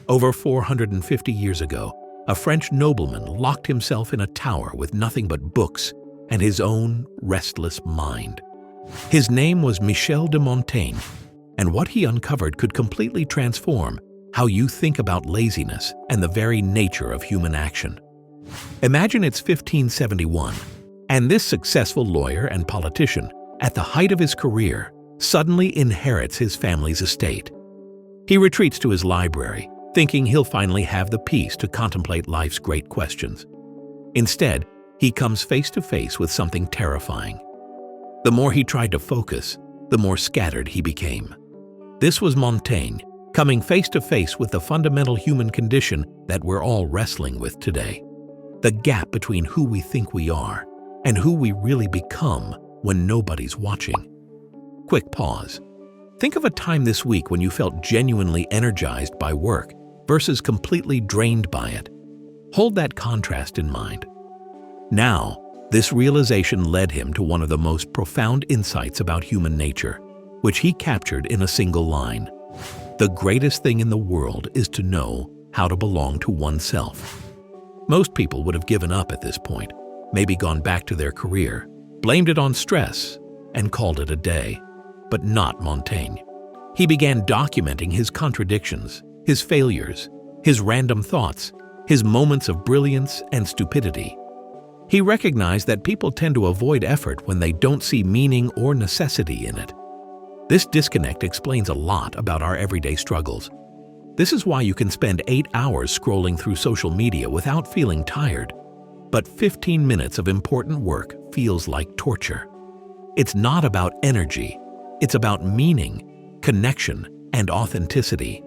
Over 450 years ago, a French nobleman locked himself in a tower with nothing but books and his own restless mind. His name was Michel de Montaigne, and what he uncovered could completely transform how you think about laziness and the very nature of human action. Imagine it's 1571, and this successful lawyer and politician, at the height of his career, suddenly inherits his family's estate. He retreats to his library, thinking he'll finally have the peace to contemplate life's great questions. Instead, he comes face to face with something terrifying. The more he tried to focus, the more scattered he became. This was Montaigne, coming face to face with the fundamental human condition that we're all wrestling with today. The gap between who we think we are and who we really become when nobody's watching. Quick pause. Think of a time this week when you felt genuinely energized by work versus completely drained by it. Hold that contrast in mind. Now, this realization led him to one of the most profound insights about human nature, which he captured in a single line. The greatest thing in the world is to know how to belong to oneself. Most people would have given up at this point, maybe gone back to their career, blamed it on stress, and called it a day. But not Montaigne. He began documenting his contradictions, his failures, his random thoughts, his moments of brilliance and stupidity. He recognized that people tend to avoid effort when they don't see meaning or necessity in it. This disconnect explains a lot about our everyday struggles. This is why you can spend 8 hours scrolling through social media without feeling tired, but 15 minutes of important work feels like torture. It's not about energy, it's about meaning, connection, and authenticity.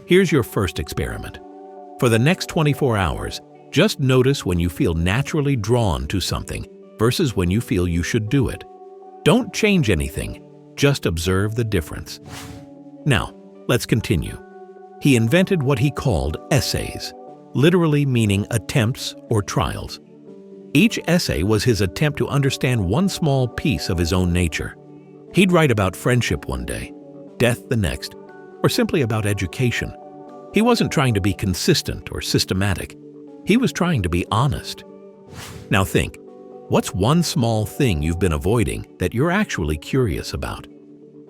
Here's your first experiment. For the next 24 hours, just notice when you feel naturally drawn to something versus when you feel you should do it. Don't change anything, just observe the difference. Now, let's continue. He invented what he called essays, literally meaning attempts or trials. Each essay was his attempt to understand one small piece of his own nature. He'd write about friendship one day, death the next, or simply about education. He wasn't trying to be consistent or systematic. He was trying to be honest. Now think, what's one small thing you've been avoiding that you're actually curious about?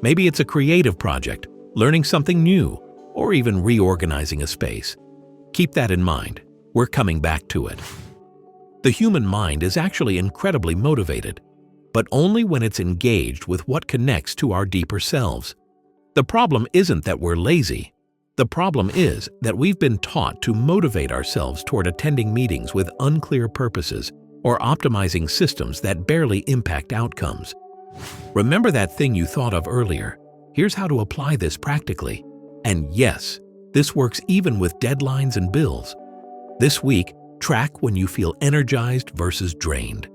Maybe it's a creative project, learning something new, or even reorganizing a space. Keep that in mind. We're coming back to it. The human mind is actually incredibly motivated, but only when it's engaged with what connects to our deeper selves. The problem isn't that we're lazy. The problem is that we've been taught to motivate ourselves toward attending meetings with unclear purposes or optimizing systems that barely impact outcomes. Remember that thing you thought of earlier? Here's how to apply this practically. And yes, this works even with deadlines and bills. This week, track when you feel energized versus drained.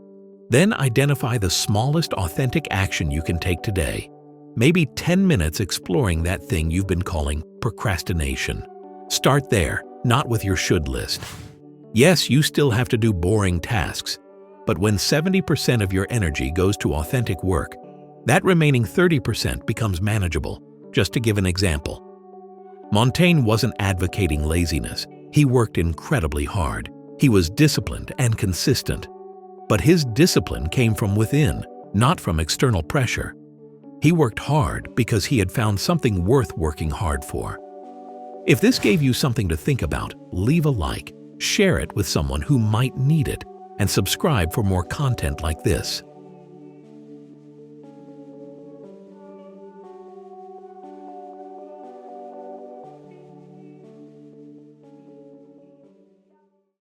Then identify the smallest authentic action you can take today. Maybe 10 minutes exploring that thing you've been calling procrastination. Start there, not with your should list. Yes, you still have to do boring tasks, but when 70% of your energy goes to authentic work, that remaining 30% becomes manageable, just to give an example. Montaigne wasn't advocating laziness. He worked incredibly hard. He was disciplined and consistent. But his discipline came from within, not from external pressure. He worked hard because he had found something worth working hard for. If this gave you something to think about, leave a like, share it with someone who might need it, and subscribe for more content like this.